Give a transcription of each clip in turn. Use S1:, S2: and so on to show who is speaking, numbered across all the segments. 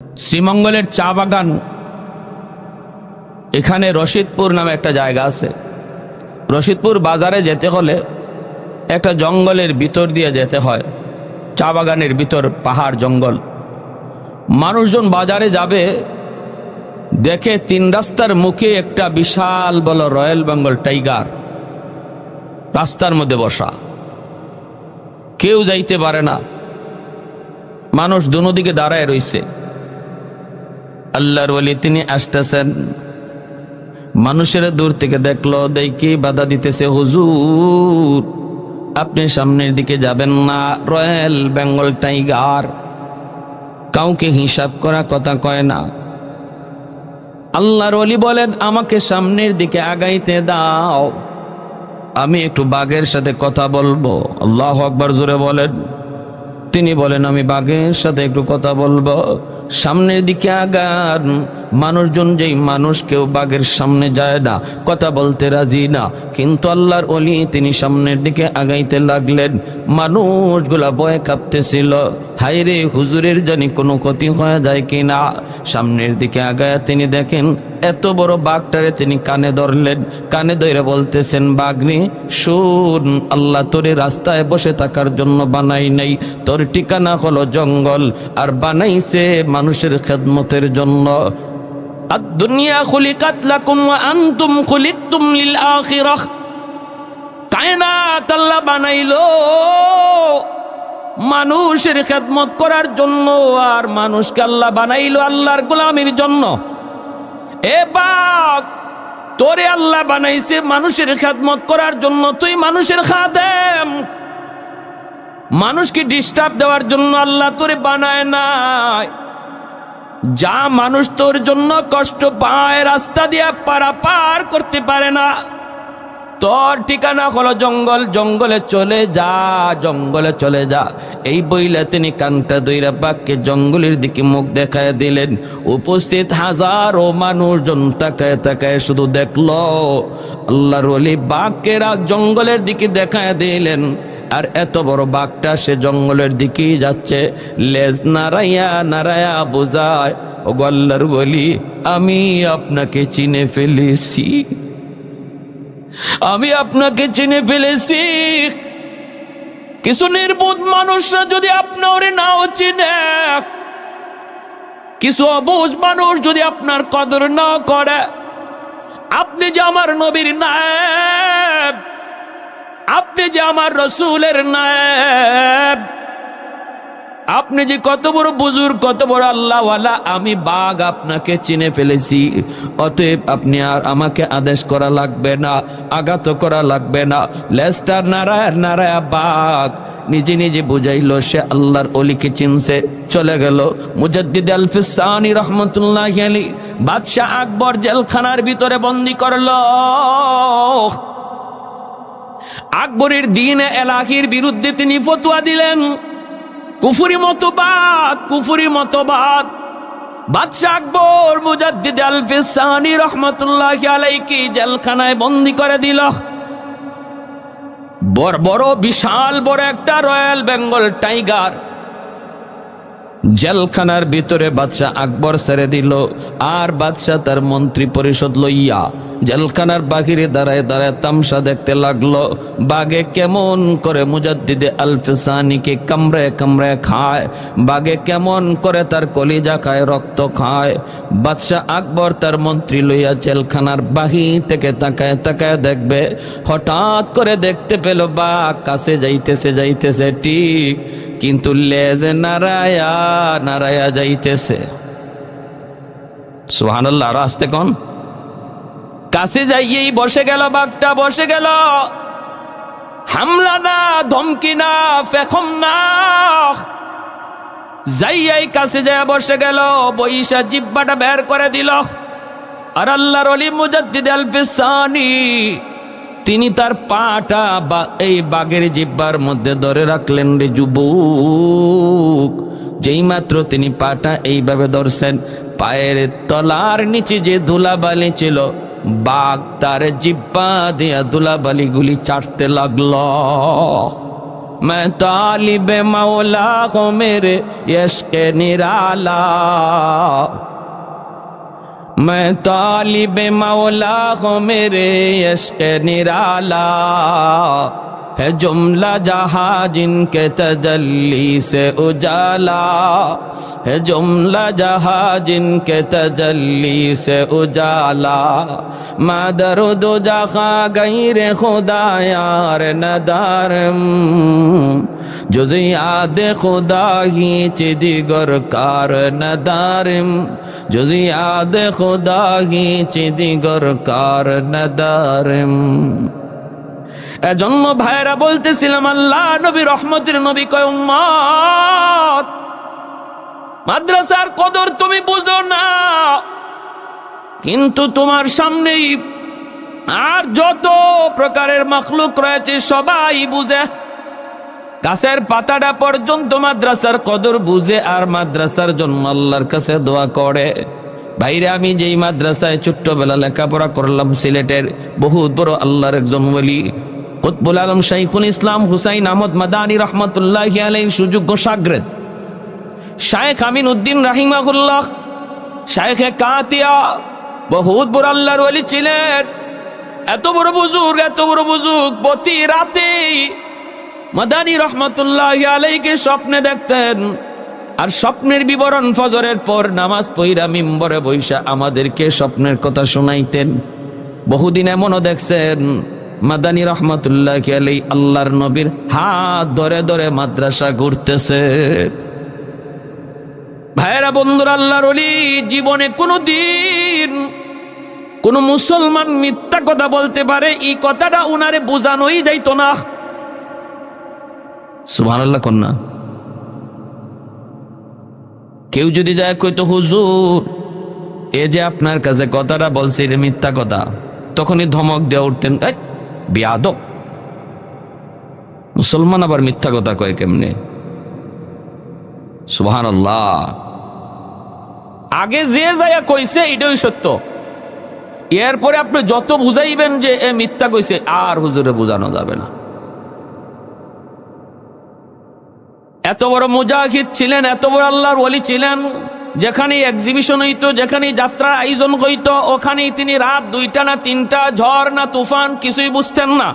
S1: শ্রীমঙ্গলের চা বাগান, এখানে রশিদপুর নামে একটা জায়গা আছে। রশিদপুর বাজারে যেতে হলে একটা জঙ্গলের ভিতর দিয়ে যেতে হয়, চা বাগানের ভিতর, পাহাড় জঙ্গল। মানুষজন বাজারে যাবে, দেখে 3 রাস্তার মুখে একটা বিশাল বড় রয়্যাল বেঙ্গল টাইগার রাস্তার মধ্যে বসা, কেউ যাইতে পারে না। মানুষ দুদিকে দাঁড়ায় রইছে। আল্লাহর ওলি তিনি আসতেছেন, মানুষের দূর থেকে দেখলো, দেখি বাধা দিতেছে, হুজুর আপনি সামনের দিকে যাবেন না, রয়্যাল বেঙ্গল টাইগার, কাউকে হিসাব করা কথা কয় না। আল্লাহর ওলি বলেন, আমাকে সামনের দিকে আগাইতে দাও, আমি একটু বাঘের সাথে কথা বলবো। আল্লাহু আকবার জোরে বলেন। তিনি বলেন, আমি বাঘের সাথে একটু কথা বলবো। সামনের দিকে আগান। মানুষজন, যেই মানুষ কেউ বাঘের সামনে যায় না, কথা বলতে রাজি না, কিন্তু আল্লাহর ওলি তিনি সামনের দিকে আগাইতে লাগলেন। মানুষগুলা ভয়ে কাঁপতেছিল, হায়রে হুজুরের জানি কোনো ক্ষতি হয়ে যায় কিনা। সামনের দিকে আগায় তিনি দেখেন এত বড় বাঘটারে তিনি কানে ধরলেন, কানে ধরে বলতেছেন, বাঘরে শুন, আল্লাহ তোরে রাস্তায় বসে থাকার জন্য বানাই নাই, তোর ঠিকানা হলো জঙ্গল, আর বানাইছে মানুষের খেদমতের জন্য। আদ-দুনিয়া খুলিকাত লাকুম ওয়া আনতুম খুলিকতুম লিল আখিরাহ। কায়নাত আল্লাহ বানাইলো মানুষের খেদমত করার জন্য, আর মানুষকে আল্লাহ বানাইলো আল্লাহর গোলামির জন্য। এ বাঘ, তোরে আল্লাহ বানাইছে মানুষের খেদমত করার জন্য, তুই মানুষের খাদেম। মানুষকে ডিস্টার্ব দেওয়ার জন্য আল্লাহ তোরে বানায় নাই। যা মানুষ তোর জন্য কষ্ট পায়, রাস্তা দিয়ে পারাপার করতে পারে না, তোর ঠিকানা হলো জঙ্গল, জঙ্গলে চলে যা, জঙ্গলে চলে যা। এই বইলে তিনি কানটা দইরা বাঘকে জঙ্গলের দিকে মুখ দেখায় দিলেন। উপস্থিত হাজারো মানুষজন তাকায় তাকায় শুধু দেখলো আল্লাহর ওলি বাঘকে জঙ্গলের দিকে দেখায় দিলেন। আর এত বড় বাঘটা সে জঙ্গলের দিকেই যাচ্ছে, লেজ নাড়াইয়া নাড়াইয়া বোঝায়, ও আল্লাহর ওলি আমি আপনাকে চিনে ফেলেছি, আমি আপনাকে চিনে ফেলেছি। কিছু নির্বোধ মানুষরা যদি আপনারে নাও চিনে, কিছু অবুঝ মানুষ যদি আপনার কদর না করে, আপনি যে আমার নবীর নায়েব, আপনি যে আমার রসুলের নায়েব, আপনি যে কত বড় বুজুর্গ, কত বড় আল্লাহওয়ালা, আমি বাঘ আপনাকে চিনে ফেলেছি। অতএব আপনি আর আমাকে আদেশ করা লাগবে না, আঘাত করা লাগবে না। লেজটা নারায় নারায় বাঘ নিজে নিজে বুঝাইল সে আল্লাহর ওলিকে চিনছে। চলে গেল। মুজাদ্দিদ আল-ফিসানি রহমতুল্লাহি আলাইহি বাদশাহ আকবর জেলখানার ভিতরে বন্দী করল। আকবরের দ্বীন এলাহির বিরুদ্ধে তিনি ফতোয়া দিলেন, কুফরি মতবাদ, কুফরি মতবাদ। বাদশাহ আকবর মুজাদ্দিদ আল-ফিসানি রহমতুল্লাহি আলাইহি জেলখানায় বন্দী করে দিল। বড় বিশাল বড় একটা রয়্যাল বেঙ্গল টাইগার জেলখানার ভিতরে বাদশাহ আকবর ছেড়ে দিল। আর বাদশাহ তার মন্ত্রী পরিষদ লইয়া জেলখানার বাহিরে দাঁড়ায় দাঁড়ায় তামসা দেখতে লাগলো, বাঘে কেমন করে মুজাদ্দিদে আল-ফিসানিকে কামড়ে কামড়ে খায়, বাঘে কেমন করে তার কলিজা খায়, রক্ত খায়। বাদশাহ আকবর তার মন্ত্রী লইয়া জেলখানার বাহির থেকে তাকায় তাকায় দেখবে, হঠাৎ করে দেখতে পেল বাঘ কাছে যাইতেছে যাইতেছে ঠিক, কিন্তু লেজে নারায়া নারায়া যাইতেছে। সুবহানাল্লাহ। আর আস্তে কোন কাছে যাইয়েই বসে গেল, বাঘটা বসে গেল। হামলা না, ধমকি না, ফেখম না, যাইয়াই কাছে যায় বসে গেল, বইসা জিব্বাটা বের করে দিল। আর আল্লাহর ওলি মুজাদ্দিদ আল-ফিসানি তিনি তার পাটা এই বাঘের জিব্বার মধ্যে ধরে রাখলেন। রে যুবক, যেই মাত্র তিনি পাটা এইভাবে ধরছেন, পায়ের তলার নিচে যে ধুলাবালি ছিল, বাঘ তার জিব্বা দিয়া ধুলাবালিগুলি চাটতে লাগলো। मैं तालिब मौला हूँ मेरे इश्क़ निराला, मैं तालिब मौला हूँ मेरे इश्क़ निराला, है जुमला जहाँ जिनके तजल्ली से उजाला, है जुमला जहाँ जिनके तजल्ली से उजाला, मदरुद जहाँ गैर खुदा यार नदारम, जुज़ याद खुदा ही चिदिगर कार नदारम, जुज़ याद खुदा ही चिदिगर कार नदारम। এজন্য ভাইরা বলতেছিলাম আল্লাহ নবী রহমতের নবী কয় উম্মত মাদ্রাসার কদর তুমি বুঝো না, কিন্তু তোমার সামনেই আর যত প্রকারের মাখলুক রয়েছে সবাই বুঝে, গাছের পাতাটা পর্যন্ত মাদ্রাসার কদর বুঝে আর মাদ্রাসার জন্য আল্লাহর কাছে দোয়া করে। ভাইরে আমি যেই মাদ্রাসায় ছোট্টবেলা লেখাপড়া করলাম, সিলেটের বহুত বড় আল্লাহর একজন ওলি কুতবুল আলম শাইখুল ইসলাম হুসাইন আহমদ মাদানী রহমতুল্লাহি আলাইহির সুযোগ্য শাগরেদ শাইখ আমিন উদ্দিন রাহিমাহুল্লাহ, শাইখে কাতিয়া, বহুত বড় আল্লাহর ওলি ছিলেন। এত বড় বুজুর্গ প্রতি রাতে মাদানী রহমতুল্লাহি আলাইহিকে স্বপ্নে দেখতেন, আর স্বপ্নের বিবরণ ফজরের পর নামাজ পড়া মিম্বরে বৈশা আমাদেরকে স্বপ্নের কথা শোনাইতেন। বহুদিন এমনও দেখছেন মাদানী রহমতুল্লাহি আলাইহি আল্লাহর নবীর হাত ধরে ধরে মাদ্রাসা ঘুরতেছে। ভাইরা বন্ধুরা, আল্লাহর ওলি জীবনে কোনদিন কোন মুসলমান মিথ্যা কথা বলতে পারে এই কথাটা উনারে বোঝানোই যাইতো না। সুবহানাল্লাহ কন্যা। কেউ যদি যায় কইতো হুজুর এ যে আপনার কাছে কথাটা বলছে এটা মিথ্যা কথা, তখনই ধমক দিয়ে উঠতেন, বিয়াদব, মুসলমান আবার মিথ্যা কথা কয় কেমনে? সুবহানাল্লাহ। আগে যে যায়া কইছে এটাই সত্য, এরপরে আপনি যত বুঝাইবেন যে এ মিথ্যা কইছে আর হুজুরে বোঝানো যাবে না। এত বড় মুজাহিদ ছিলেন, এত বড় আল্লাহর ওলি ছিলেন, যেখানে এক্সিবিশন হইতো, যেখানে যাত্রার আয়োজন হইতো, ওখানেই তিনি রাত 2টা না 3টা, ঝড় না তুফান কিছুই বুঝতেন না,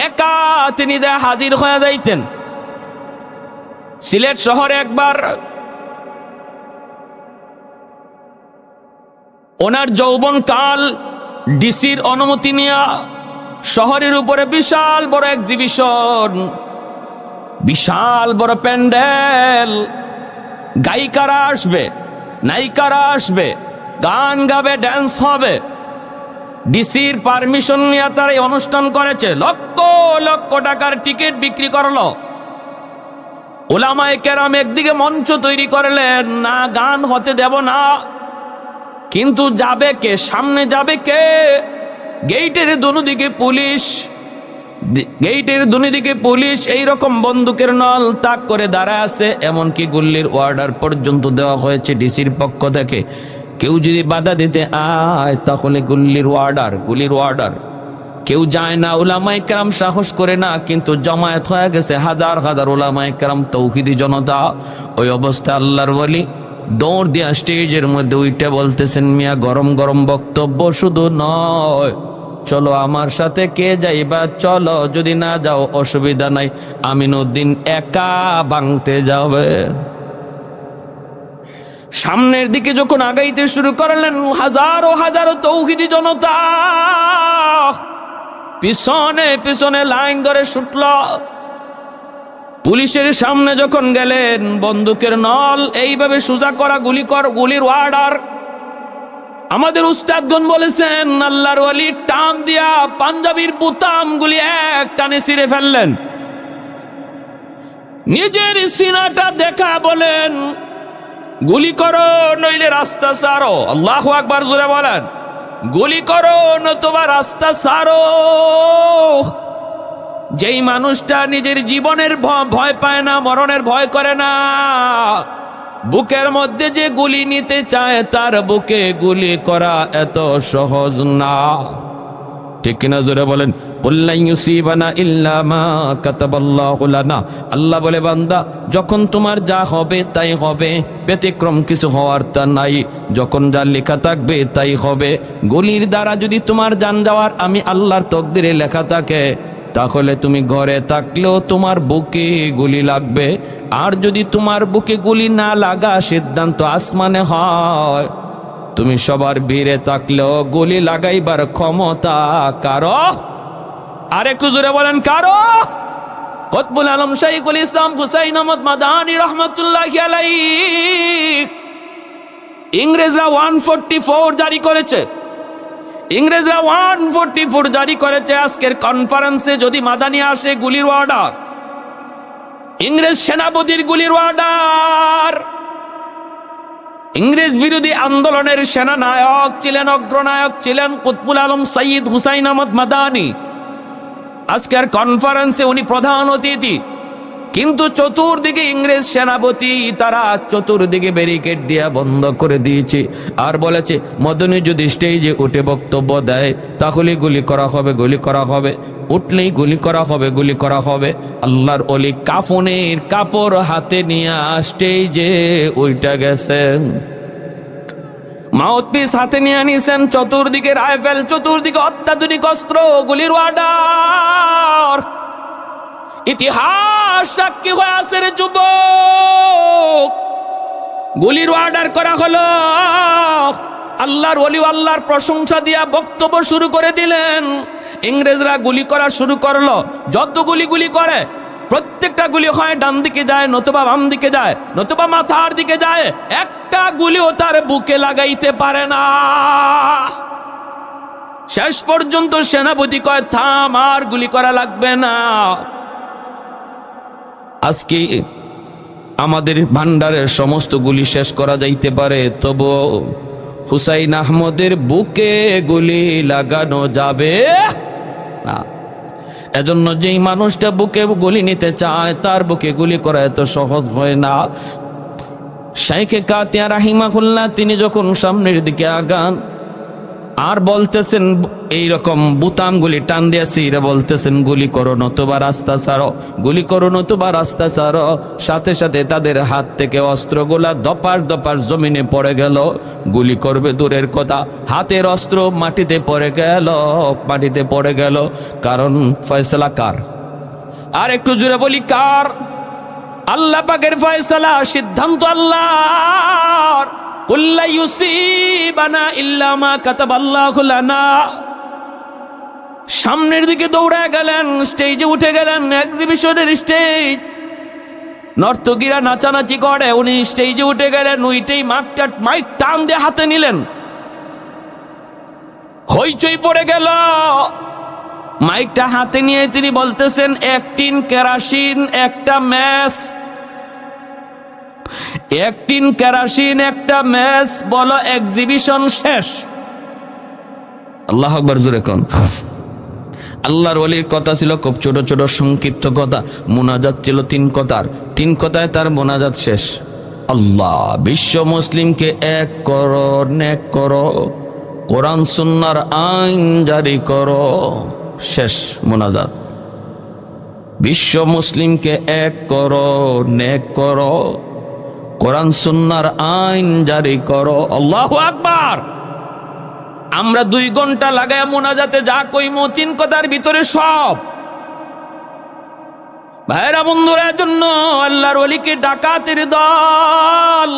S1: একা তিনি যা হাজির হয়ে যাইতেন। সিলেট শহরে একবার ওনার যৌবন কাল ডিসির অনুমতি নিয়ে শহরের উপরে বিশাল বড় এক্সিবিশন, বিশাল বড় প্যান্ডেল, গায়িকারা আসবে, নায়িকারা আসবে, গান গাবে, ড্যান্স হবে। ডিসির পারমিশন নিয়ে তারা এই অনুষ্ঠান করেছে, লক্ষ লক্ষ টাকার টিকিট বিক্রি করলো। উলামায়ে কেরাম একদিকে মঞ্চ তৈরি করলেন, না গান হতে দেব না, কিন্তু যাবে কে, সামনে যাবে কে? গেইটের দুদিকে পুলিশ, গেইটের দুদিকে পুলিশ এইরকম বন্দুকের নল তাক করে দাঁড়ায় আছে, এমনকি গুল্লির অর্ডার পর্যন্ত দেওয়া হয়েছে ডিসির পক্ষ থেকে, কেউ যদি বাধা দিতে আয় তাহলে গুলির অর্ডার। কেউ যায় না, উলামায়ে কেরাম সাহস করে না, কিন্তু জমায়েত হয়ে গেছে হাজার হাজার উলামায়ে কেরাম, তৌহিদি জনতা। ওই অবস্থায় আল্লাহর ওলি দৌড় দিয়া স্টেজের মধ্যে উইটা বলতেছেন, মিয়া গরম গরম বক্তব্য শুধু নয়, চলো আমার সাথে কে যাইবা, চলো, যদি না যাও অসুবিধা নাই, আমিনউদ্দিন একা ভাঙতে যাবে। সামনের দিকে যখন আগাইতে শুরু করলেন হাজারো হাজারো তৌহিদি জনতা পিছনে পিছনে লাইন ধরে ছুটল। পুলিশের সামনে যখন গেলেন, বন্দুকের নল এইভাবে সোজা করা, গুলির অর্ডার। আমাদের উস্তাদগণ বলেছেন আল্লাহর ওলি টান দিয়া পাঞ্জাবির বুতাম গুলি এক টানে ছিঁড়ে ফেললেন। নিজের সিনাটা দেখা বলেন, গুলি করো নইলে রাস্তা ছাড়ো। আল্লাহু আকবার জোরে বলেন, গুলি করো নতুবা রাস্তা ছাড়ো। যেই মানুষটা নিজের জীবনের ভয় পায় না, মরণের ভয় করে না, বুকের মধ্যে যে গুলি নিতে চায় তার বুকে গুলি করা এত সহজ না। ঠিক কিনা জোরে বলেন। কুল লা ইউসিবানা ইল্লা মা কাতাবাল্লাহু লানা। আল্লাহ বলে বান্দা যখন তোমার যা হবে তাই হবে, ব্যতিক্রম কিছু হওয়ার তা নাই। যখন যা লেখা থাকবে তাই হবে। গুলির দ্বারা যদি তোমার জান যাওয়ার আমি আল্লাহর তকদিরে লেখা থাকে, তাহলে তুমি ঘরে থাকলেও তোমার বুকে গুলি লাগবে। আর যদি তোমার বুকে গুলি না লাগা সিদ্ধান্ত আসমানে হয়, তুমি সবার ভিড়ে থাকলেও গুলি লাগাইবার ক্ষমতা কারো। আর একটু জোরে বলেন কারো। কুতবুল আলম শাইখুল ইসলাম হুসাইন আহমদ মাদানী রহমতুল্লাহি আলাইহি ইংরেজরা 144 জারি করেছে। ইংরেজরা 144 জারি করেছে। আজকের কনফারেন্সে যদি মাদানী আসে গুলির অর্ডার, ইংরেজ সেনাপতির গুলির অর্ডার। ইংরেজ বিরোধী আন্দোলনের সেনানায়ক ছিলেন, অগ্রনায়ক ছিলেন কুতবুল আলম সৈয়দ হুসাইন আহমদ মাদানী। আজকের কনফারেন্সে উনি প্রধান অতিথি, কিন্তু চতুর্দিকে ইংরেজ সেনাপতি, তারা চতুর্দিকে ব্যারিকেড দিয়ে বন্ধ করে দিয়েছে। আর বলেছে মদনী যদি স্টেজে উঠে বক্তব্য দেয় তাহলে গুলি করা হবে, গুলি করা হবে, উঠলেই গুলি করা হবে, গুলি করা হবে। আল্লাহর ওলি কাফনের কাপড় হাতে নিয়ে স্টেজে উঠে গেছেন, মাউথপিস হাতে নিয়ে নিছেন, চতুর্দিকে রাইফেল, চতুর্দিকে অত্যাধুনিক অস্ত্র, গুলির অর্ডার। ইতিহাস সাক্ষী হয়ে আছে রে যুবক, গুলির অর্ডার করা হলো। আল্লাহর ওলি আল্লাহর প্রশংসা দিয়া বক্তব্য শুরু করে দিলেন। ইংরেজরা গুলি করা শুরু করলো। যত গুলি করে প্রত্যেকটা গুলি হয় ডান দিকে যায়, নতুবা বাম দিকে যায়, নতুবা মাথার দিকে যায়। একটা গুলিও তার বুকে লাগাইতে পারে না। শেষ পর্যন্ত সেনাপতি কয় থাম, আর গুলি করা লাগবে না। আজকে আমাদের ভান্ডারের সমস্ত গুলি শেষ করা যাইতে পারে, তবু হুসাইন আহমদের বুকে গুলি লাগানো যাবে না। এজন্য যেই মানুষটা বুকে গুলি নিতে চায় তার বুকে গুলি করা এত সহজ হয় না। শাইখে কাতিয়া রাহিমাহুল্লাহ তিনি যখন সামনের দিকে আগান আর বলতেছেন এইরকম বুতাম গুলি টান দিয়েছি, এরা বলতেছেন গুলি করো নতুবা রাস্তা ছাড়ো, গুলি করো নতুবা রাস্তা ছাড়ো। সাথে সাথে তাদের হাত থেকে অস্ত্রগুলা দপার দপার জমিনে পড়ে গেল। গুলি করবে দূরের কথা, হাতের অস্ত্র মাটিতে পড়ে গেল, মাটিতে পড়ে গেল। কারণ ফয়সালা কার? আর একটু জুড়ে বলি কার? আল্লাহ পাকের ফয়সালা, সিদ্ধান্ত আল্লাহর। কুল লা ইউসিবানা ইল্লা মা কাতাবাল্লাহু লানা। সামনের দিকে দৌড়ে গেলেন, স্টেজে উঠে গেলেন, এক্সিবিশনের স্টেজ, নর্তকীরা নাচানাচি করে, উনি স্টেজে উঠে গেলেন। উইটেই মাইক টান দিয়ে হাতে নিলেন, হইচই পড়ে গেল। মাইকটা হাতে নিয়ে তিনি বলতেছেন এক টিন কেরাসিন একটা ম্যাচ, এক টিন কেরাসিন একটা ম্যাচ, বলো এক্সিবিশন শেষ। আল্লাহু আকবার জোরে কোন। আল্লাহর ওলির কথা ছিল খুব ছোট ছোট সংক্ষিপ্ত কথা, মুনাজাত ছিল 3 কথার, 3 কথায় তার মুনাজাত শেষ। আল্লাহ বিশ্ব মুসলিমকে এক করো, নেক করো, কোরআন সুন্নাহর আইন জারি করো, শেষ মুনাজাত। বিশ্ব মুসলিমকে এক করো, নেক করো, কোরআন সুন্নাহর আইন জারি করো। আল্লাহু আকবার। আমরা 2 ঘন্টা লাগায় মুনাজাতে যা কইমু 3 কথার ভিতরে সব। ভাইরা বন্ধুরা, জন্য আল্লাহর ওলিকে ডাকাতের দল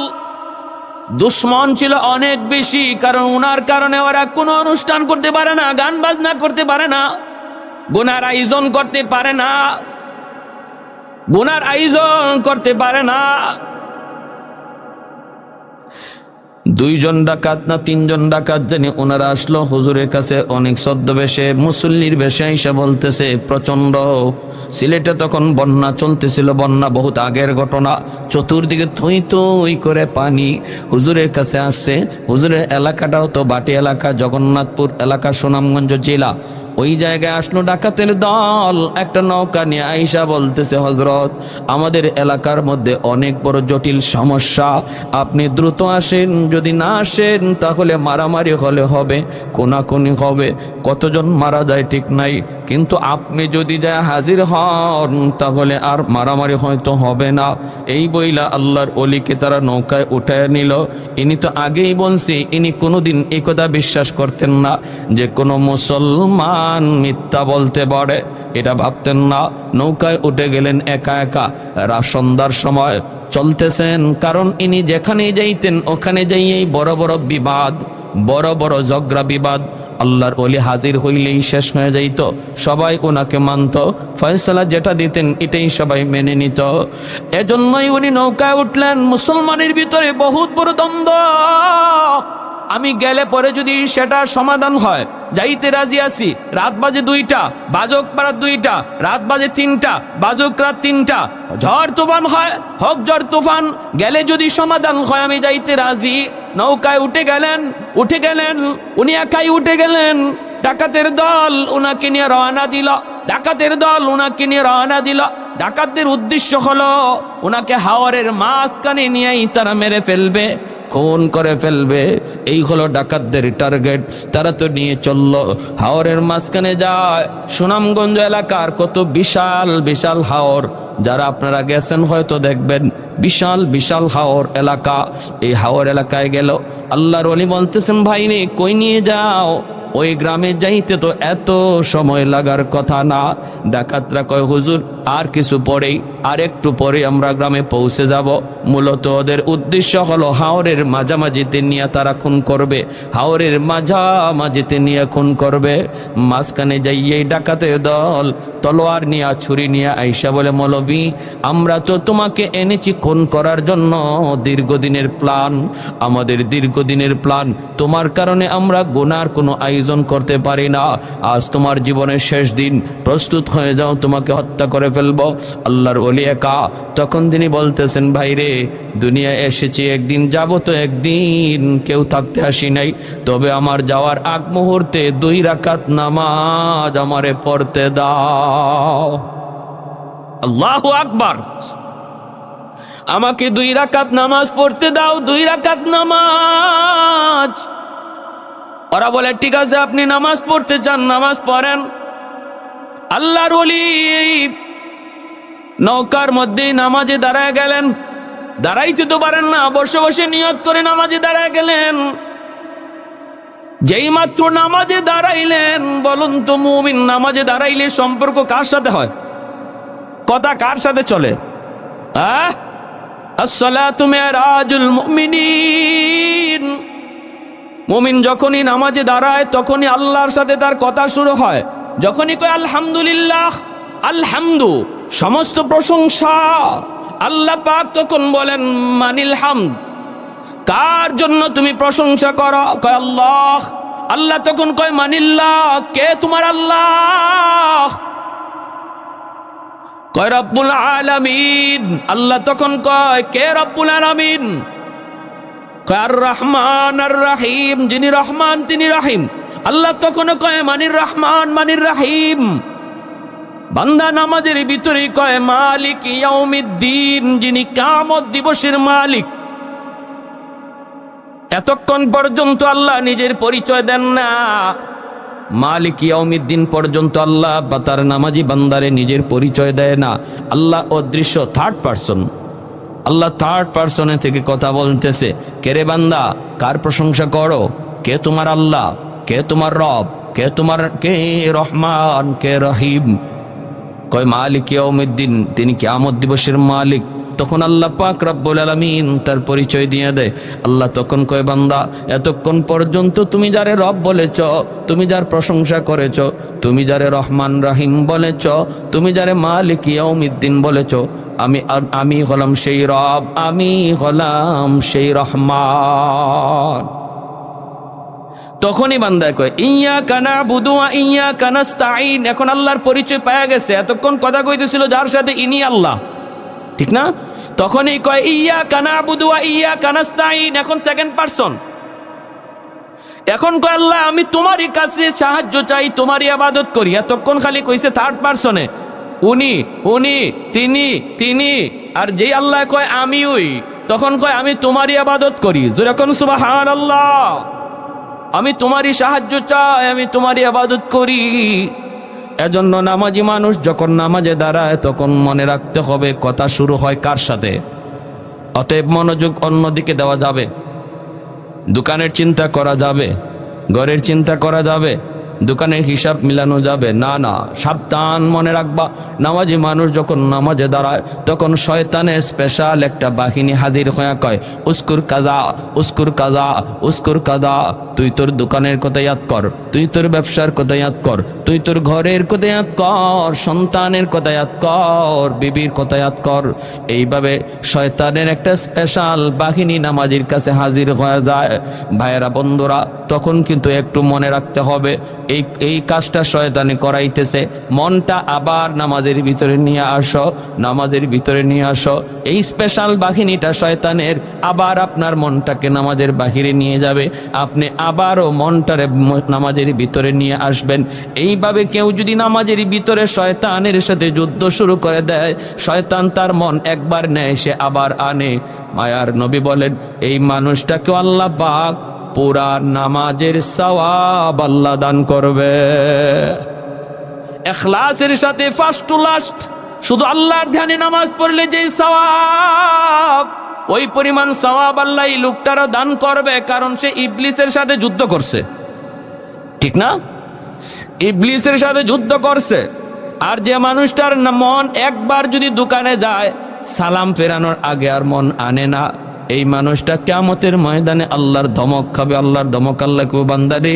S1: দুশ্মন ছিল অনেক বেশি, কারণ উনার কারণে ওরা কোনো অনুষ্ঠান করতে পারে না, গান বাজনা করতে পারে না, গুনার আয়োজন করতে পারে না, গুনার আয়োজন করতে পারে না। 2 জন ডাকাত না 3 জন ডাকাত জানি ওনারা আসলো হুজুরের কাছে, অনেক ছদ্মবেশে মুসল্লির বেশে এসে বলতেছে প্রচন্ড সিলেটে তখন বন্যা চলতেছিল, বন্যা বহুত আগের ঘটনা, চতুর্দিকে থই থই করে পানি। হুজুরের কাছে আসছে, হুজুরের এলাকাটাও তো বাটি এলাকা, জগন্নাথপুর এলাকা, সুনামগঞ্জ জেলা। ওই জায়গায় আসলো ডাকাতের দল, একটা নৌকা নিয়ে আইসা বলতেছে, হযরত আমাদের এলাকার মধ্যে অনেক বড় জটিল সমস্যা, আপনি দ্রুত আসেন, যদি না আসেন তাহলে মারামারি হলে হবে, কোনাকুনি হবে, কতজন মারা যায় ঠিক নাই, কিন্তু আপনি যদি যায় হাজির হন তাহলে আর মারামারি হয়তো হবে না। এই বইলা আল্লাহর ওলিকে তারা নৌকায় উঠায় নিল। ইনি তো আগেই বলছি, ইনি কোনোদিন এই কথা বিশ্বাস করতেন না যে কোনো মুসলমান মিথ্যা বলতে পারে, এটা ভাবতেন না। নৌকায় উঠে গেলেন একা একা, সন্ধ্যার সময় চলতেছেন, কারণ ইনি যেখানেই যাইতেন ওখানে যাইয়েই বড় বড় বিবাদ, বড় বড় ঝগড়া বিবাদ, আল্লাহর ওলি হাজির হইলেই শেষ হয়ে যাইত, সবাই ওনাকে মানত, ফয়সালা যেটা দিতেন এটাই সবাই মেনে নিত। এজন্যই উনি নৌকায় উঠলেন। মুসলমানের ভিতরে বহুত বড় দ্বন্দ্ব, আমি গেলে পরে যদি সেটা সমাধান হয় যাইতে রাজি আছি, রাত বাজে 2টা, বাজক পাড়ার 2টা, রাত বাজে 3টা, বাজক রাত 3টা, ঝড় তুফান হয়, হোক ঝড় তুফান, গেলে যদি সমাধান হয় আমি যাইতে রাজি। নৌকায় উঠে গেলেন, উনি একাই উঠে গেলেন। ডাকাতের দল উনাকে নিয়ে রওনা দিল। ডাকাতদের উদ্দেশ্য হলো উনাকে হাওরের মাঝখানে নিয়েই তারা মেরে ফেলবে, খুন করে ফেলবে, এই হলো ডাকাতদের টার্গেট। তারা তো নিয়ে চললো হাওরের মাঝখানে যায়। সুনামগঞ্জ এলাকার কত বিশাল বিশাল হাওর, যারা আপনারা গেছেন হয়তো দেখবেন, বিশাল বিশাল হাওর এলাকা। এই হাওর এলাকায় গেল, আল্লাহর ওলি বলতেছেন, ভাই রে কই নিয়ে যাও? ওই গ্রামে যাইতে তো এত সময় লাগার কথা না। ডাকাতরা কয়, হুজুর আর কিছু পরেই, আর একটু পরে আমরা গ্রামে পৌঁছে যাব। মূলত ওদের উদ্দেশ্য হলো হাওরের মাঝামাঝিতে নিয়ে তারা খুন করবে, হাওরের মাঝামাঝিতে নিয়ে খুন করবে। মাঝখানে যাইয়েই ডাকাতের দল তলোয়ার নিয়ে, ছুরি নিয়ে আইসা বলে, মৌলবী আমরা তো তোমাকে এনেছি খুন করার জন্য, দীর্ঘদিনের প্ল্যান, আমাদের দীর্ঘদিনের প্ল্যান, তোমার কারণে আমরা গুনার কোনো আয়োজন করতে পারি না। আজ তোমার জীবনের শেষ দিন, প্রস্তুত হয়ে যাও, তোমাকে হত্যা করে ফেলবো। আল্লাহর ওলি একা, তখন তিনি বলতেছেন, ভাই রে দুনিয়ায় এসেছি একদিন, যাব তো একদিন, কেউ থাকতে আসি নাই, তবে আমার যাওয়ার আগ মুহূর্তে 2 রাকাত নামাজ আমারে পড়তে দাও। আল্লাহু আকবার, আমাকে 2 রাকাত নামাজ পড়তে দাও, 2 রাকাত নামাজ। ওরা বলে, ঠিক আছে আপনি নামাজ পড়তে চান, নামাজ পড়েন। আল্লাহর ওলি নৌকার মধ্যে নামাজে দাঁড়ায় গেলেন। দাঁড়াইতে তো পারেন না, বসে বসে নিয়ত করে নামাজে দাঁড়ায় গেলেন। যেই মাত্র নামাজে দাঁড়াইলেন, বলুন তো মুমিন নামাজে দাঁড়াইলে সম্পর্ক কার সাথে হয়? কথা কার সাথে চলে? আসসালাতু মিরাজুল মুমিনিন। মুমিন যখনই নামাজে দাঁড়ায় তখনই আল্লাহর সাথে তার কথা শুরু হয়। যখনই কয় আলহামদুলিল্লাহ, আলহামদু সমস্ত প্রশংসা, আল্লাহ পাক তখন বলেন মানিল হামদ, কার জন্য তুমি প্রশংসা করো? কয় আল্লাহ। আল্লাহ তখন কয় মানিল্লাহ, কে তোমার আল্লাহ? কয় রব্বুল আলামিন। আল্লাহ তখন কয়, কে রব্বুল আলামিন? কয় আর রহমান আর রাহিম, যিনি রহমান তিনি রাহিম। আল্লাহ তখন কয় মানির রহমান মানির রাহিম। বান্দা নামাজের ভিতরে কয় মালিক ইয়াউমিদ্দিন, যিনি কিয়ামত দিবসের মালিক। এতক্ষণ পর্যন্ত আল্লাহ নিজের পরিচয় দেন না। মালিক ইয়াউমিদ্দিন পর্যন্ত আল্লাহ বা তার নামাজি বান্দারে নিজের পরিচয় দেয় না। আল্লাহ অদৃশ্য, থার্ড পারসন। আল্লাহ থার্ড পারসনে থেকে কথা বলতেছে, কে রে বান্দা কার প্রশংসা করো? কে তোমার আল্লাহ? কে তোমার রব? কে রহমান, কে রহিম? কয় মালিক ইয়াউমিদ্দিন, তিনি কিয়ামত দিবসের মালিক। তখন আল্লাহ পাক রব্বুল আলামিন তার পরিচয় দিয়ে দেয়। আল্লাহ তখন কয় বান্দা, এতক্ষণ পর্যন্ত তুমি যারে রব বলেছ, তুমি যার প্রশংসা করেছ, তুমি যারে রহমান রহিম বলেছ, তুমি যারে মালিক ইয়াউমিদ্দিন বলেছ, আমি হলাম সেই রব, আমি হলাম সেই রহমান। তখনই বান্দা কয় ইয়্যাকা না'বুদু ওয়া ইয়্যাকা নাস্তাঈন। এখন আল্লাহর পরিচয় পাওয়া গেছে। এতক্ষণ কথা কইতেছিল যার সাথে, ইনি আল্লাহ, ঠিক না? তখনই কয় ইয়্যাকা না'বুদু ওয়া ইয়্যাকা নাস্তাঈন। এখন সেকেন্ড পারসন, এখন কয় আল্লাহ আমি তোমারই কাছে সাহায্য চাই, তোমারই ইবাদত করি। এতক্ষণ খালি কইছে থার্ড পারসনে, উনি উনি তিনি তিনি, আর যেই আল্লাহ কয় আমি ওই, তখন কয় আমি তোমারই ইবাদত করি। যেরকম সুবহানাল্লাহ, আমি তোমারই সাহায্য চাই, আমি তোমারই ইবাদত করি। এজন্য নামাজি মানুষ যখন নামাজে দাঁড়ায় তখন মনে রাখতে হবে কথা শুরু হয় কার সাথে। অতএব মনোযোগ অন্যদিকে দেওয়া যাবে, দোকানের চিন্তা করা যাবে, ঘরের চিন্তা করা যাবে, দোকানের হিসাব মিলানো যাবে না। না, সাবধান, মনে রাখবা নামাজি মানুষ যখন নামাজে দাঁড়ায় তখন শয়তানের স্পেশাল একটা বাহিনী হাজির হয়ে কয় উস্কুর কাজা, উস্কুর কাজা, উস্কুর কাজা। তুই তোর দোকানের কথা ইয়াদ কর, তুই তোর ব্যবসার কথা ইয়াদ কর, তুই তোর ঘরের কথা ইয়াদ কর, সন্তানের কথা ইয়াদ কর, বিবির কথা ইয়াদ কর। এইভাবে শয়তানের একটা স্পেশাল বাহিনী নামাজির কাছে হাজির হয়ে যায়। ভাইয়েরা বন্ধুরা, তখন কিন্তু একটু মনে রাখতে হবে এই কাজটা শয়তানি করাইতেছে। মনটা আবার নামাজের ভিতরে নিয়ে আসো, নামাজের ভিতরে নিয়ে আসো। এই স্পেশাল বাহিনীটা শয়তানের আবার আপনার মনটাকে নামাজের বাহিরে নিয়ে যাবে, আপনি আবারও মনটারে নামাজের ভিতরে নিয়ে আসবেন। এইভাবে কেউ যদি নামাজের ভিতরে শয়তানের সাথে যুদ্ধ শুরু করে দেয়, শয়তান তার মন একবার নেয় সে আবার আনে। মায়ার নবী বলেন এই মানুষটাকে আল্লাহ পাক পুরা নামাজের সওয়াব আল্লাহ দান করবে। ইখলাসের সাথে ফার্স্ট টু লাস্ট শুধু আল্লাহর ধ্যানে নামাজ পড়লে যে সওয়াব, ওই পরিমাণ সওয়াব আল্লাহ এই লোকটারও দান করবে, কারণ সে ইবলিসের সাথে যুদ্ধ করছে। ঠিক না? ইবলিসের সাথে যুদ্ধ করছে। আর যে মানুষটার মন একবার যদি দোকানে যায় সালাম ফেরানোর আগে আর মন আনে না, এই মানুষটা কিয়ামতের ময়দানে আল্লাহর ধমক খাবে। আল্লাহর ধমক আল্লাহ কেউ বান্দারে,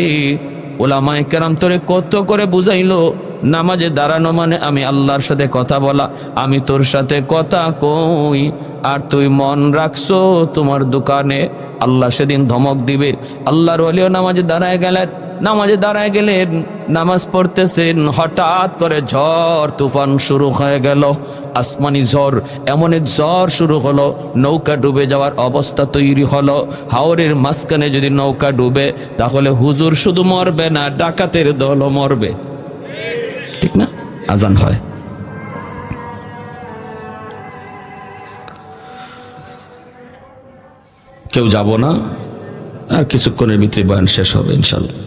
S1: উলামায়ে কেরাম তোরে কত করে বুঝাইলো নামাজে দাঁড়ানো মানে আমি আল্লাহর সাথে কথা বলা। আমি তোর সাথে কথা কই আর তুই মন রাখছো তোমার দোকানে, আল্লাহ সেদিন ধমক দিবে। আল্লাহর ওলিও নামাজে দাঁড়ায় গেলেন, নামাজে দাঁড়ায় গেলেন, নামাজ পড়তেছেন, হঠাৎ করে ঝড় তুফান শুরু হয়ে গেল, আসমানি ঝড়। এমন এক ঝড় শুরু হলো নৌকা ডুবে যাওয়ার অবস্থা তৈরি হলো। হাওরের মাঝখানে যদি নৌকা ডুবে তাহলে হুজুর শুধু মরবে না, ডাকাতের দলও মরবে। ঠিক না? আজান হয়। কেউ যাব না, আর কিছুক্ষণের ভিতরে বয়ান শেষ হবে ইনশাল্লাহ।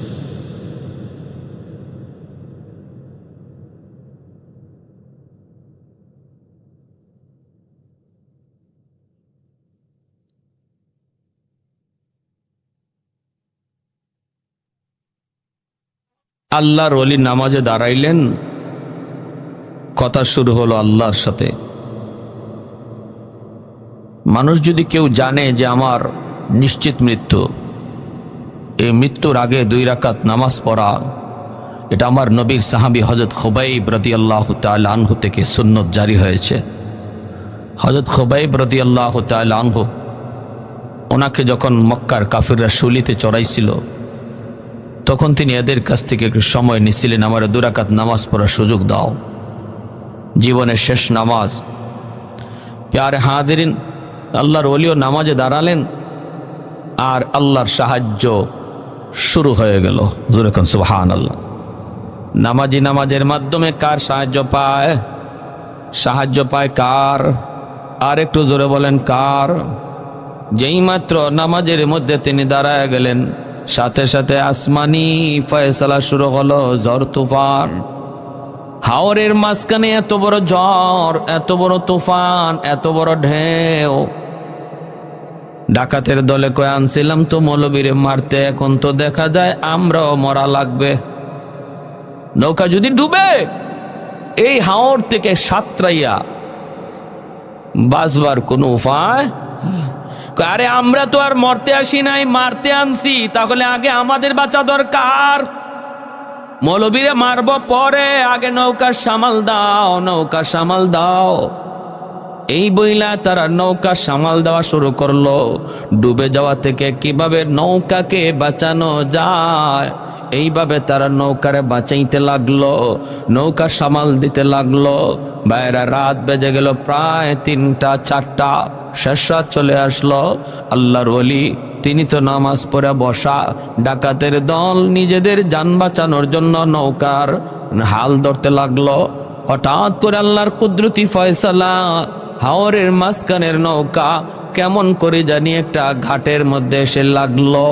S1: আল্লাহর ওলি নামাজে দাঁড়াইলেন, কথা শুরু হলো আল্লাহর সাথে। মানুষ যদি কেউ জানে যে আমার নিশ্চিত মৃত্যু, এই মৃত্যুর আগে 2 রাকাত নামাজ পড়া, এটা আমার নবীর সাহাবী হযরত খুবাইব রাদিয়াল্লাহু তাআলা আনহু থেকে সুন্নত জারি হয়েছে। হযরত খুবাইব রাদিয়াল্লাহু তাআলা আনহু, ওনাকে যখন মক্কার কাফিররা শুলিতে চড়াইছিল তখন তিনি এদের কাছ থেকে একটু সময় নিছিলেন, আমার 2 রাকাত নামাজ পড়ার সুযোগ দাও, জীবনের শেষ নামাজ। প্যারে হাজিরিন, আল্লাহর ওলিও নামাজে দাঁড়ালেন আর আল্লাহর সাহায্য শুরু হয়ে গেল। যেরকম সুবহানাল্লাহ। নামাজি নামাজের মাধ্যমে কার সাহায্য পায়? সাহায্য পায় কার? আর একটু জোরে বলেন কার? যেই মাত্র নামাজের মধ্যে তিনি দাঁড়ায় গেলেন, সাথে সাথে আসমানি ফয়সালা শুরু হলো, ঝড় তুফান। হাওরের মাঝখানে এত বড় ঝড়, এত বড় তুফান, এত বড় ঢেউ। ডাকাতের দলে কয়ে আনছিলাম তো মৌলবীরে মারতে, এখন তো দেখা যায় আমরাও মরা লাগবে। নৌকা যদি ডুবে এই হাওর থেকে সাতরাইয়া বাঁচবার কোনো উপায়? আরে আমরা তো আর মরতে আসি নাই, মারতে আনছি, তাহলে আগে আমাদের বাঁচা দরকার। মৌলবীরে মারব পরে, আগে নৌকা সামাল দাও, নৌকা সামাল দাও। এই বইলা তারা নৌকা সামাল দেওয়া শুরু করলো। ডুবে যাওয়া থেকে কিভাবে নৌকাকে বাঁচানো যায় এইভাবে তারা নৌকারে বাঁচাইতে লাগলো, নৌকা সামাল দিতে লাগলো। বাইরে রাত বেজে গেল প্রায় 3টা 4টা। শেষ রাত চলে আসলো। আল্লাহর ওলি তিনি তো নামাজ পড়ে বসা। ডাকাতের দল নিজেদের যান বাঁচানোর জন্য নৌকার হাল ধরতে লাগলো। হঠাৎ করে আল্লাহর কুদরতি ফয়সালা, হাওরের মাঝখানের নৌকা কেমন করে জানি একটা ঘাটের মধ্যে এসে লাগলো।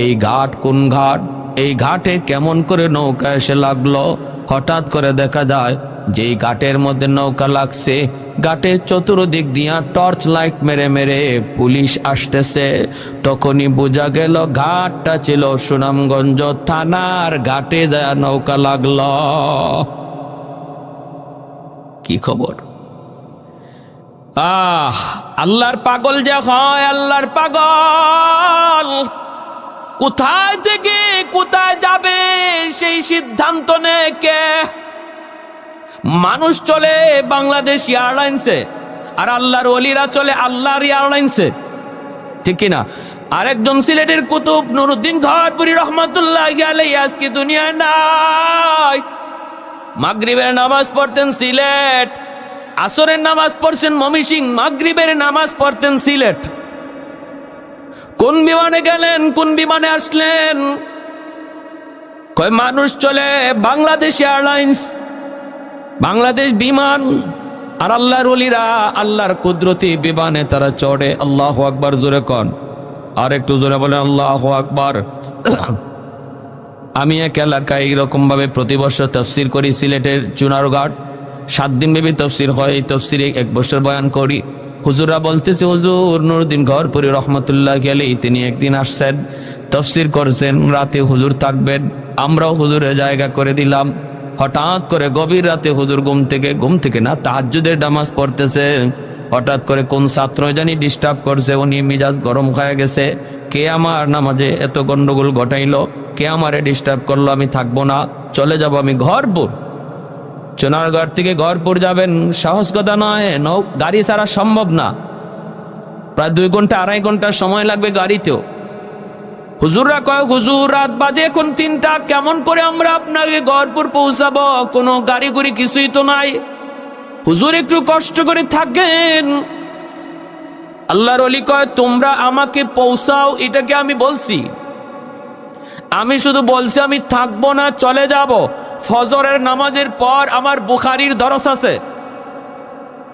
S1: এই ঘাট কোন ঘাট? এই ঘাটে কেমন করে নৌকা এসে লাগলো? হঠাৎ করে দেখা যায় যেই ঘাটের মধ্যে নৌকা লাগছে, ঘাটের চতুর্দিক দিয়া টর্চ লাইট মেরে মেরে পুলিশ আসতেছে। তখনই বোঝা গেল ঘাটটা ছিল সুনামগঞ্জ থানার ঘাটে দেয়া নৌকা লাগলো। কি খবর? আল্লাহর পাগল যে হয়, আল্লাহর পাগল কোথায় থেকে কোথায় যাবে সেই সিদ্ধান্ত নেয় কে? মানুষ চলে বাংলাদেশ এয়ারলাইন্সে, আর আল্লাহর ওলিরা চলে আল্লাহর এয়ারলাইন্সে, ঠিক কিনা? আরেকজন সিলেটের কুতুব নুরউদ্দিন ঘরপুরি রহমাতুল্লাহি আলাইহি আজকে দুনিয়ায় নাই। মাগরিবের নামাজ পড়তেন সিলেট, আসরের নামাজ পড়ছেন ময়মনসিংহ, মাগরিবের নামাজ পড়তেন সিলেট। কোন বিমানে গেলেন, কোন বিমানে আসলেন? কয় মানুষ চলে বাংলাদেশ এয়ারলাইন্স, বাংলাদেশ বিমান। আর আল্লাহর ওলিরা আল্লাহর কুদরতি বিমানে তারা চড়ে। আল্লাহু আকবার জোরে কন, আর একটু জোরে বলেন আল্লাহু আকবার। আমি এক এলাকায় এইরকম ভাবে প্রতি বছর তফসির করি, সিলেটের চুনারঘাট 7 দিন ব্যাপী তফসির হয়। এই তফসিরে 1 বছর বয়ান করি। হুজুরা বলতেছে, হুজুর নুরউদ্দিন ঘরপুরি রহমাতুল্লাহি আলাইহি তিনি একদিন আসছেন, তফসির করছেন, রাতে হুজুর থাকবেন। আমরাও হুজুরের জায়গা করে দিলাম। হঠাৎ করে গভীর রাতে হুজুর ঘুম থেকে না, তাহাজ্জুদের নামাজ পড়তেছেন। হঠাৎ করে কোন ছাত্র জানি ডিস্টার্ব করছে, উনি মিজাজ গরম হয়ে গেছে। কে আমার নামাজে এত গন্ডগোল ঘটাইলো? কে আমারে ডিস্টার্ব করলো? আমি থাকবো না, চলে যাব আমি ঘরপুর। চুনারঘাট থেকে ঘরপুর যাবেন সাহস কথা নয়, গাড়ি ছাড়া সম্ভব না। প্রায় 2 ঘন্টা 2.5 ঘন্টা সময় লাগবে গাড়িতেও। হুজুররা কয়, হুজুর রাত বাজে এখন 3টা, কেমন করে আমরা আপনাকে ঘরপুর পৌঁছাবো? কোনো গাড়ি গুড়ি কিছুই তো নাই। হুজুর একটু কষ্ট করে থাকেন। আল্লাহর ওলি কয়, তোমরা আমাকে পৌঁছাও এটাকে আমি বলছি? আমি শুধু বলছি আমি থাকবো না, চলে যাব। ফজরের নামাজের পর আমার বুখারীর দরস আছে,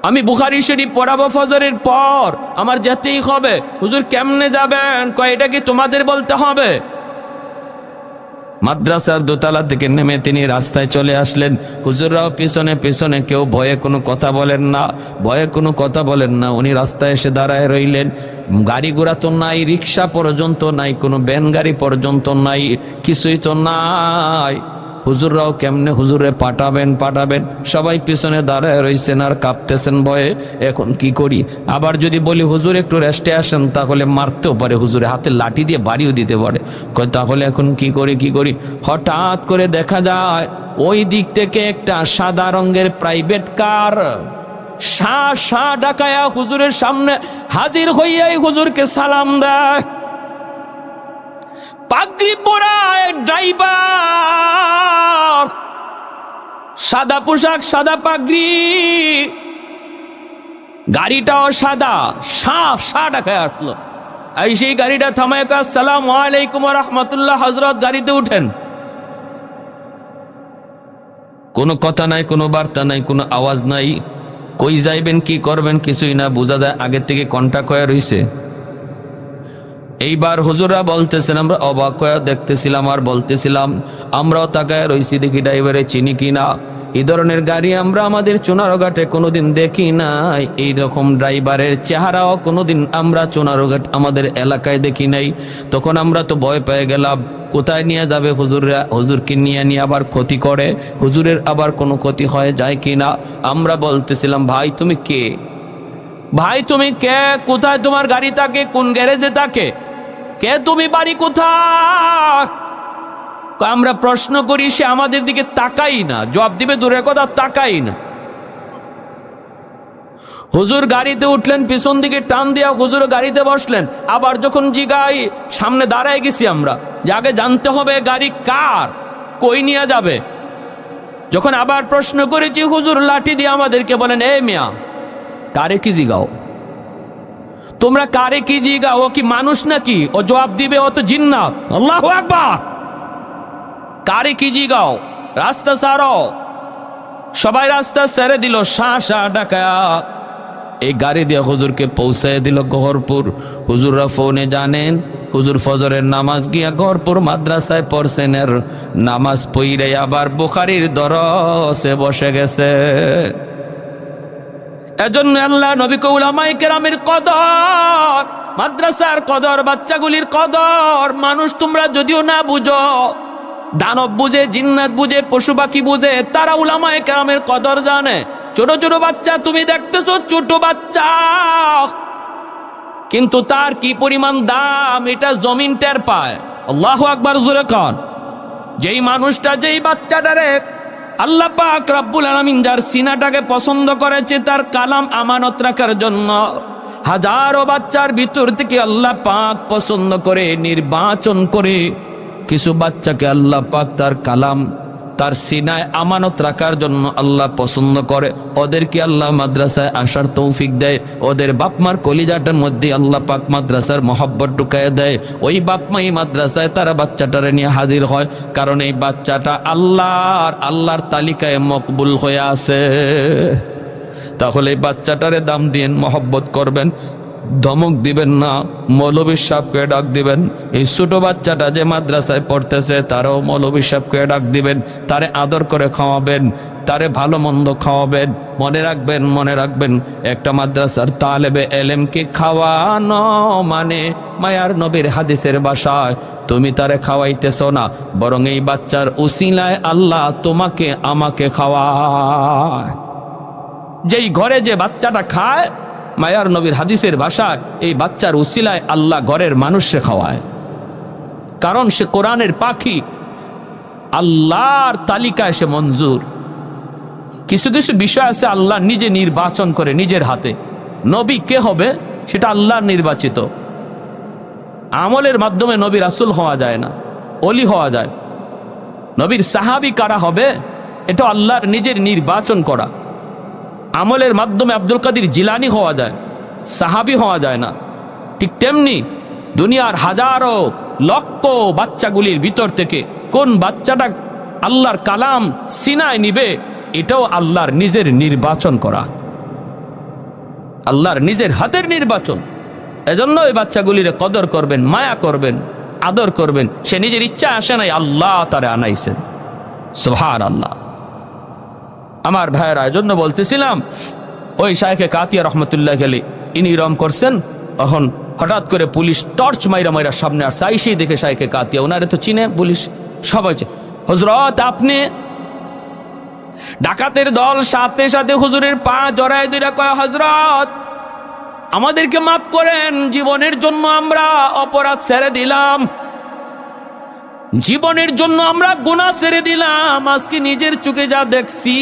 S1: আমি বুখারী শরীফ পড়াবো ফজরের পর, আমার যেতেই হবে। হুজুর কেমনে যাবেন? কয় এটা কি তোমাদের বলতে হবে? মাদ্রাসার দোতলা থেকে নেমে তিনি রাস্তায় চলে আসলেন। হুজুররাও পিছনে পিছনে, কেউ ভয়ে কোনো কথা বলেন না, ভয়ে কোনো কথা বলেন না। উনি রাস্তায় এসে দাঁড়ায় রইলেন। গাড়ি ঘোড়া তো নাই, রিক্সা পর্যন্ত নাই, কোনো ভ্যান গাড়ি পর্যন্ত নাই, কিছুই তো নাই। হুজুররাও কেমনে হুজুরে পাঠাবেন, সবাই পিছনে দাঁড়ায় রইছেন আর কাঁপতেছেন ভয়ে। এখন কি করি? আবার যদি বলি হুজুর একটু রেস্টে আসেন, তাহলে মারতেও পারে, হুজুরে হাতে লাঠি দিয়ে বাড়িও দিতে পারে। কয় তাহলে এখন কি করি? হঠাৎ করে দেখা যায় ওই দিক থেকে একটা সাদা রঙের প্রাইভেট কার শা ডাকায়া হুজুরের সামনে হাজির হইয়াই হুজুরকে সালাম দেয়। পাগড়ি পরা ড্রাইভার, সাদা পোশাক, সাদা পাগড়ি, গাড়িটাও সাদা, শা ডাকায় আসলো। এই সেই গাড়িটা থামায়, আসসালামু আলাইকুম ওয়া রাহমাতুল্লাহ, হযরত গাড়িতে উঠেন। কোনো কথা নাই, কোনো বার্তা নাই, কোনো আওয়াজ নাই। কই যাইবেন, কি করবেন কিছুই না, বোঝা যায় আগের থেকে কন্টাক্ট হয়ে রইছে। এইবার হুজুররা বলতেছেন, আমরা অবাক হয়ে দেখতেছিলাম আর বলতেছিলাম, আমরাও তাকায় রইছি দেখি ড্রাইভারে চিনি কিনা। এই ধরনের গাড়ি আমরা আমাদের চুনারঘাটে কোনোদিন দেখি নাই। এইরকম ড্রাইভারের চেহারাও কোনোদিন আমরা চুনারঘাট আমাদের এলাকায় দেখি নাই। তখন আমরা তো ভয় পেয়ে গেলাম, কোথায় নিয়ে যাবে হুজুররা? হুজুরকে নিয়ে আবার ক্ষতি করে, হুজুরের আবার কোনো ক্ষতি হয়ে যায় কিনা। আমরা বলতেছিলাম, ভাই তুমি কে? ভাই তুমি কে? কোথায় তোমার গাড়ি থাকে? কোন গ্যারেজে থাকে? কে তুমি? বাড়ি কোথায়? আমরা প্রশ্ন করি, সে আমাদের দিকে তাকাই না, জবাব দিবে দূরের কথা, তাকাই না। হুজুর গাড়িতে উঠলেন, পিছন দিকে টান দিয়া হুজুর গাড়িতে বসলেন। আবার যখন জিগাই, সামনে দাঁড়ায় গেছি আমরা, যে আগে জানতে হবে গাড়ি কার, কই নিয়ে যাবে। যখন আবার প্রশ্ন করেছি, হুজুর লাঠি দিয়ে আমাদেরকে বলেন, এ মিয়া কারে কি জিগাও? তোমরা কারে কি জিগাও? ও কি মানুষ নাকি? ও জবাব দিবে ও তো জিন্নাত। আল্লাহু আকবার। কারে কি জিগাও? রাস্তা ছাড়ো। সবাই রাস্তা ছেড়ে দিল, শাঁ ডাকাত এই গাড়ি দিয়ে হুজুরকে পৌঁছায় দিল গহরপুর। হুজুররা ফোনে জানেন হুজুর ফজরের নামাজ গিয়া গহরপুর মাদ্রাসায় পড়ছেন, এর নামাজ পইরে আবার বুখারীর দরসে বসে গেছে। এজন্য আল্লাহ নবী কে উলামায়ে কেরামের কদর, মাদ্রাসার কদর, বাচ্চাগুলির কদর মানুষ তোমরা যদিও না বুঝো, দানব বুঝে, জিন্নাত বুঝে, পশু পাখি বুঝে, তারা উলামায়ে কেরামের কদর জানে। ছোট ছোট বাচ্চা তুমি দেখতেছো, ছোট বাচ্চা, কিন্তু তার কি পরিমাণ দাম এটা জমিন টের পায়। আল্লাহু আকবার জোরে কান। যেই মানুষটা, যেই বাচ্চাটারে আল্লাহ পাক রব্বুল আলামিন যার সিনাটাকে পছন্দ করেছে তার কালাম আমানত রাখার জন্য, হাজারো বাচ্চার ভিতর থেকে আল্লাহ পাক পছন্দ করে নির্বাচন করে কিছু বাচ্চাকে আল্লাহ পাক তার কালাম, তার সিনায় আমানত রাখার জন্য আল্লাহ পছন্দ করে। ওদেরকে আল্লাহ মাদ্রাসায় আসার তৌফিক দেয়। ওদের বাপমার কলিজাটার মধ্যে আল্লাহ পাক মাদ্রাসার মহব্বত ঢুকায় দেয়। ওই বাপমাই মাদ্রাসায় তারা বাচ্চাটারে নিয়ে হাজির হয়, কারণ এই বাচ্চাটা আল্লাহর তালিকায় মকবুল হয়ে আছে। তাহলে এই বাচ্চাটারে দাম দিয়েন, মহব্বত করবেন, ধমক দিবেন না, মৌলবী সাহেবকে ডাক দিবেন। এই ছোট বাচ্চাটা যে মাদ্রাসায় পড়তেছে তারাও মৌলবী সাহেবকে ডাক দিবেন, তারে আদর করে খাওয়াবেন, তারে ভালো মন্দ খাওয়াবেন। মনে রাখবেন একটা মাদ্রাসার তালেবে এলেমকে খাওয়ানো মানে মায়ার নবীর হাদিসের ভাষায় তুমি তারে খাওয়াইতেছ না, বরং এই বাচ্চার উসিলায় আল্লাহ তোমাকে আমাকে খাওয়ায়। যেই ঘরে যে বাচ্চাটা খায়, মায়ার নবীর হাদিসের ভাষায় এই বাচ্চার উসিলায় আল্লাহ ঘরের মানুষকে খাওয়ায়, কারণ সে কোরআনের পাখি, আল্লাহর তালিকায় সে মঞ্জুর। কিছু কিছু বিষয় আছে আল্লাহ নিজে নির্বাচন করে নিজের হাতে। নবী কে হবে সেটা আল্লাহর নির্বাচিত। আমলের মাধ্যমে নবী রাসূল হওয়া যায় না, ওলি হওয়া যায়। নবীর সাহাবী কারা হবে এটা আল্লাহর নিজের নির্বাচন করা। আমলের মাধ্যমে আব্দুল কাদের জিলানী হওয়া যায়, সাহাবী হওয়া যায় না। ঠিক তেমনি দুনিয়ার হাজারো লক্ষ বাচ্চাগুলির ভিতর থেকে কোন বাচ্চাটা আল্লাহর কালাম সিনায় নিবে এটাও আল্লাহর নিজের নির্বাচন করা, আল্লাহর নিজের হাতের নির্বাচন। এজন্য এই বাচ্চাগুলির কদর করবেন, মায়া করবেন, আদর করবেন। সে নিজের ইচ্ছা আসে নাই, আল্লাহ তারে আনাইছেন। সুবহানাল্লাহ। আমার ভাইয়েরা, এজন্য বলতেছিলাম ওই শাইখে কাতিয়া রহমতুল্লাহ আলাইহি ইনি রম করছেন, তখন হঠাৎ করে পুলিশ টর্চ মাইরা সামনে আসছে। আইসেই দেখে শাইখে কাতিয়া, ওনারে তো চিনে পুলিশ, সবাই। হযরত আপনি? ডাকাতের দল সাথে সাথে হুজুরের পা জড়ায় দিরা কয়, হযরত আমাদেরকে মাফ করেন, জীবনের জন্য আমরা অপরাধ ছেড়ে দিলাম, জীবনের জন্য আমরা গুনাহ ছেড়ে দিলাম, আজকে নিজের চোখে যা দেখছি।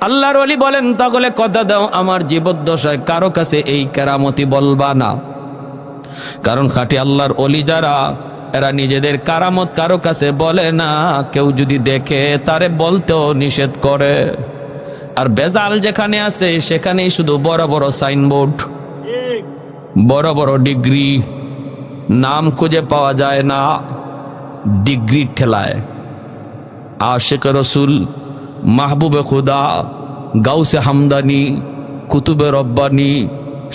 S1: আল্লাহর ওলি বলেন, তাহলে কথা দাও আমার জীবদ্দশায় কারো কাছে এই কেরামতি বলবা না। কারণ খাঁটি আল্লাহর ওলি যারা, এরা নিজেদের কারামত কারো কাছে বলে না। কেউ যদি দেখে তারে বলতেও নিষেধ করে। আর বেজাল যেখানে আছে সেখানেই শুধু বড় বড় সাইনবোর্ড, বড় বড় ডিগ্রি, নাম খুঁজে পাওয়া যায় না ডিগ্রি ঠেলায়। আশিক রসুল, মাহবুবে খুদা, গাউসে হামদানি, কুতুবে রব্বানি,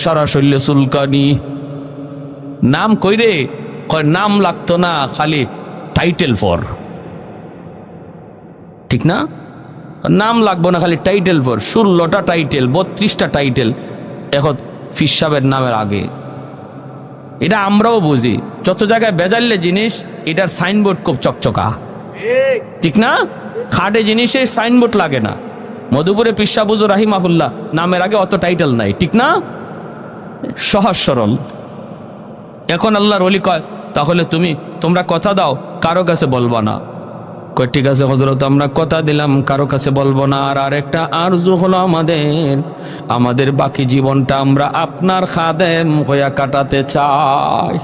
S1: সারা শৈল্য সুলকানি, নাম কইরে কয় নাম লাগতো না, খালি টাইটেল ফর। ঠিক না? নাম লাগবো না, খালি টাইটেল ফর। 16টা টাইটেল, 32টা টাইটেল এখন ফিস সাহেবের নামের আগে। এটা আমরাও বুঝি, যত জায়গায় বেজাল্লে জিনিস এটার সাইনবোর্ড খুব চকচকা, ঠিক না? খাটে জিনিসের সাইনবোর্ড লাগে না। মধুপুরে পিসা বুজুর রাহিমাহুল্লাহ নামের আগে অত টাইটেল নাই, ঠিক না? সহজ সরল। এখন আল্লাহর ওলি কয়, তাহলে তোমরা কথা দাও কারো কাছে বলবা না। কয় ঠিক আছে হযরত, আমরা কথা দিলাম কারো কাছে বলবো না। আর আরেকটা আরজু হলো আমাদের বাকি জীবনটা আমরা আপনার খাদেম হইয়া কাটাতে চাই।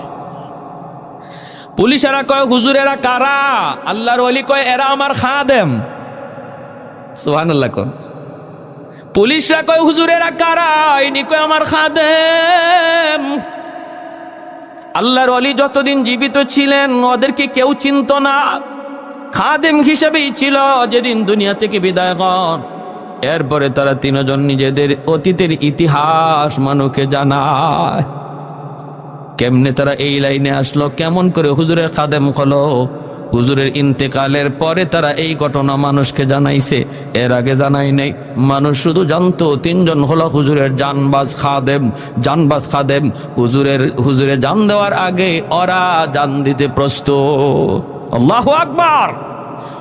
S1: পুলিশেরা কয়, হুজুর এরা কারা? আল্লাহর ওলি কয়, এরা আমার খাদেম। সুবহানাল্লাহ। পুলিশরা কয় হুজুরেরা কারা? ইনি কয় আমার খাদেম। আল্লাহর ওলি যতদিন জীবিত ছিলেন ওদেরকে কেউ চিনত না, খাদেম হিসেবেই ছিল। যেদিন দুনিয়া থেকে বিদায় হন এরপরে তারা তিনজন নিজেদের অতীতের ইতিহাস মানুষকে জানায়। কেমনে তারা এই লাইনে আসলো, কেমন করে হুজুরের খাদেম হলো? হুজুরের ইন্তেকালের পরে তারা এই ঘটনা মানুষকে জানাইছে, এর আগে জানাই নাই। মানুষ শুধু জানতো তিনজন হলো হুজুরের জানবাজ খাদেম। জানবাজ খাদেম হুজুরে জান দেওয়ার আগে ওরা জান দিতে প্রস্তুত। আল্লাহু আকবার।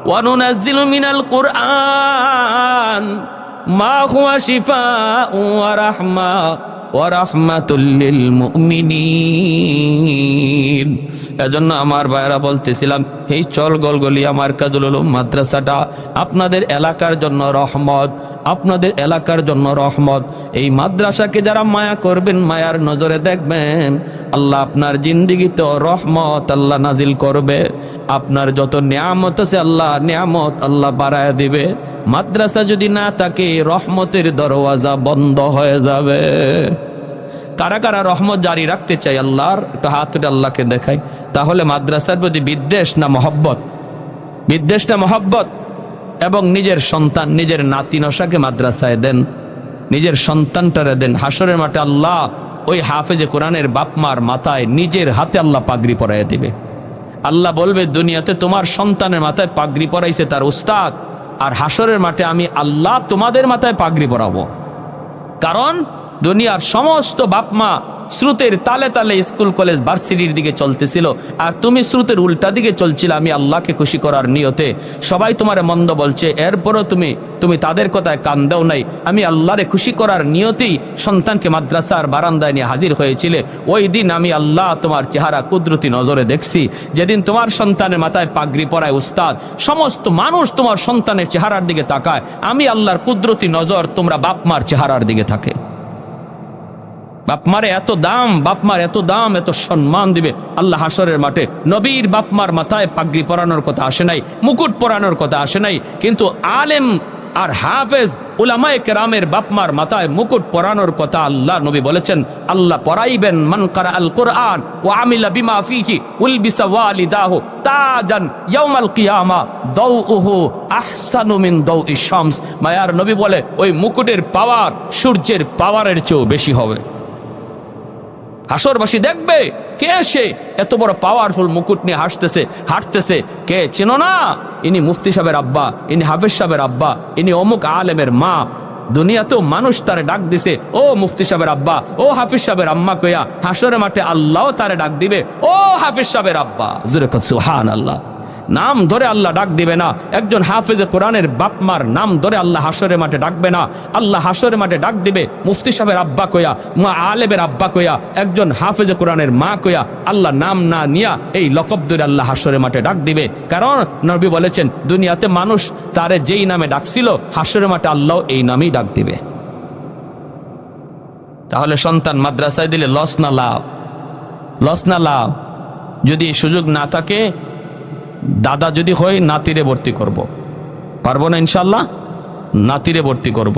S1: ওয়ানুনাজ্জিলু মিনাল কুরআন মা হুয়া শিফাউ ওয়া রাহমা ওয়া রাহমাতুল লিল মুমিনিন। এজন্য আমার ভাইরা বলতেছিলাম, এই চল গলগলিয়া মার্কাজুল উলুম মাদ্রাসাটা আপনাদের এলাকার জন্য রহমত, আপনাদের এলাকার জন্য রহমত। এই মাদ্রাসাকে যারা মায়া করবেন, মায়ার নজরে দেখবেন, আল্লাহ আপনার জিন্দিগিতে রহমত আল্লাহ নাজিল করবে। আপনার যত নিয়ামত আছে আল্লাহ নিয়ামত আল্লাহ বাড়ায় দিবে। মাদ্রাসা যদি না থাকে রহমতের দরওয়াজা বন্ধ হয়ে যাবে। কারা কারা রহমত জারি রাখতে চাই আল্লাহর? একটু হাত উঠে আল্লাহকে দেখাই। তাহলে মাদ্রাসার প্রতি বিদ্বেষ না মহব্বত? বিদ্বেষ না মহব্বত? এবং নিজের সন্তান, নিজের নাতি নসাকে মাদ্রাসায় দেন, নিজের সন্তানটারে দেন। হাসরের মাঠে আল্লাহ ওই হাফেজে কোরআনের বাপমার মাথায় নিজের হাতে আল্লাহ পাগড়ি পরাইয়া দিবে। আল্লাহ বলবে, দুনিয়াতে তোমার সন্তানের মাথায় পাগড়ি পরাইছে তার উস্তাদ, আর হাসরের মাঠে আমি আল্লাহ তোমাদের মাথায় পাগড়ি পরাবো। কারণ দুনিয়ার সমস্ত বাপমা স্রোতের তালে তালে স্কুল কলেজ ভার্সিটির দিকে চলতেছিল, আর তুমি স্রোতের উল্টা দিকে চলছিল আমি আল্লাহকে খুশি করার নিয়তে। সবাই তোমার মন্দ বলছে, এরপরও তুমি তাদের কথায় কান দাও নাই। আমি আল্লাহরে খুশি করার নিয়তেই সন্তানকে মাদ্রাসার বারান্দায় নিয়ে হাজির হয়েছিলে। ওই দিন আমি আল্লাহ তোমার চেহারা কুদরতি নজরে দেখছি। যেদিন তোমার সন্তানের মাথায় পাগড়ি পরায় উস্তাদ, সমস্ত মানুষ তোমার সন্তানের চেহারার দিকে তাকায়, আমি আল্লাহর কুদরতি নজর তোমরা বাপমার চেহারার দিকে থাকে। বাপমারে এত দাম, বাপমার এত দাম, এত সম্মান দিবে আল্লাহ হাসরের মাঠে। নবীর বাপমার মাথায় পাগড়ি পরানোর কথা আসে নাই, মুকুট পরানোর কথা আসে নাই, কিন্তু আলেম আর হাফেজ উলামায়ে কেরামের বাপমার মাথায় মুকুট পরানোর কথা আল্লাহ নবী বলেছেন। আল্লাহ পরাইবেন, মান কারা আল কুরআন ওয়া আমিলা বিমা ফিহি উলবিসা ওয়ালিদাহু তাজান ইয়াউমাল কিয়ামা দাউহু আহসানু মিন দাউইশ শামস। মায়ার নবী বলে, ওই মুকুটের পাওয়ার সূর্যের পাওয়ারের চেয়েও বেশি হবে। হাসরবাসী দেখবে কে সে এত বড় পাওয়ারফুল মুকুট নিয়ে হাঁটতেছে। কে চেনো না? ইনি মুফতি সাহেবের আব্বা, ইনি হাফেজ সাহেবের আব্বা, ইনি অমুক আলেমের মা। দুনিয়াতেও মানুষ তারে ডাক দিছে, ও মুফতি সাহেবের আব্বা, ও হাফিজ সাহেবের আম্মা কইয়া। হাসরের মাঠে আল্লাহ তারে ডাক দিবে, ও হাফিজ সাহেবের আব্বা। জোরে কর সুবহানাল্লাহ। নাম ধরে আল্লাহ ডাক দিবে না। একজন হাফেজে কোরআনের বাপমার নাম ধরে আল্লাহ হাসরের মাঠে ডাকবে না। আল্লাহ হাসরের মাঠে ডাক দিবে মুফতি সাহেবের আব্বা কইয়া, মা আলেমের আব্বা কইয়া, একজন হাফেজে কোরআনের মা কইয়া। আল্লাহ নাম না নিয়া এই লকব ধরে আল্লাহ হাসরের মাঠে ডাক দিবে। কারণ নবী বলেছেন, দুনিয়াতে মানুষ তারে যেই নামে ডাকছিল হাসরের মাঠে আল্লাহ এই নামেই ডাক দিবে। তাহলে সন্তান মাদ্রাসায় দিলে লস না লাভ? লস না লাভ? যদি সুযোগ না থাকে, দাদা যদি হয় নাতিরে ভর্তি করব, পারবো না ইনশাল্লাহ, নাতিরে ভর্তি করব।